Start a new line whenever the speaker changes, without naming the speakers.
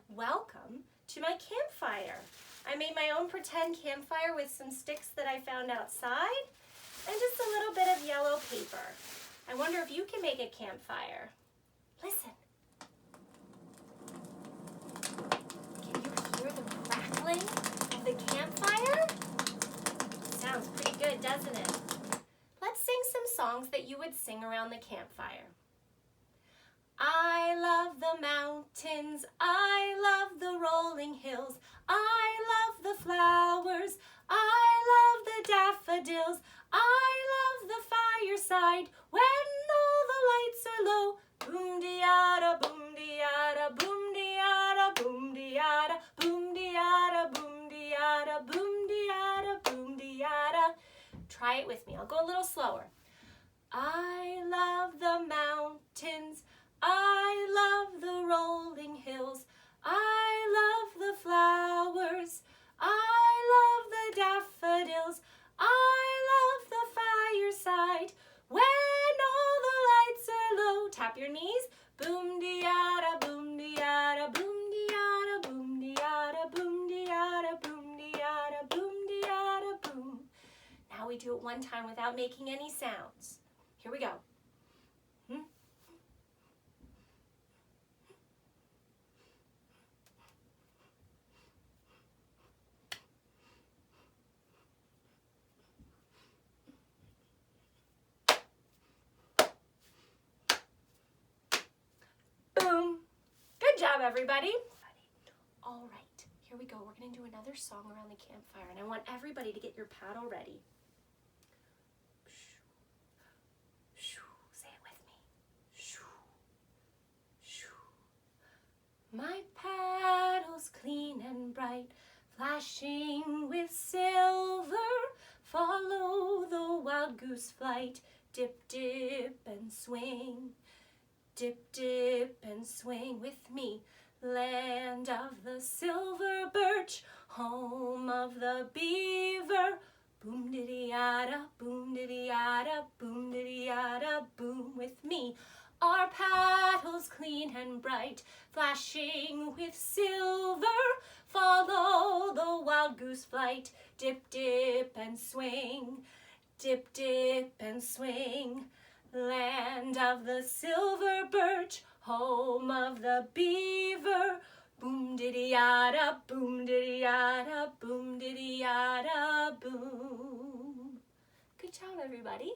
Welcome to my campfire. I made my own pretend campfire with some sticks that I found outside and just a little bit of yellow paper. I wonder if you can make a campfire. Listen. Can you hear the crackling of the campfire? Sounds pretty good, doesn't it? Let's sing some songs that you would sing around the campfire. I love the mountains, I love the rolling hills, I love the flowers, I love the daffodils, I love the fireside when all the lights are low. Boom-de-yada, boom-de-yada, boom-de-yada, boom-de-yada, boom-de-yada, boom-de-yada, boom-de-yada, boom-de-yada. Try it with me. I'll go a little slower. I love the mountains, I love the rolling hills, I love the flowers, I love the daffodils, I love the fireside when all the lights are low. Tap your knees. Boom-de-yada, boom-de-yada, boom-de-yada, boom-de-yada, boom-de-yada, boom-de-yada, boom-de-yada, boom. Now we do it one time without making any sounds. Here we go. Boom. Good job, everybody. All right, here we go. We're going to do another song around the campfire, and I want everybody to get your paddle ready. Say it with me. My paddle's clean and bright, flashing with silver. Follow the wild goose flight, dip, dip, and swing. Dip, dip, and swing with me. Land of the silver birch, home of the beaver. Boom diddy yada, boom diddy yada, boom diddy yada, boom with me. Our paddles clean and bright, flashing with silver. Follow the wild goose flight, dip, dip, and swing. Dip, dip, and swing. Land of the silver birch, home of the beaver. Boom diddy yada, boom diddy yada, boom diddy yada, boom. Good job, everybody.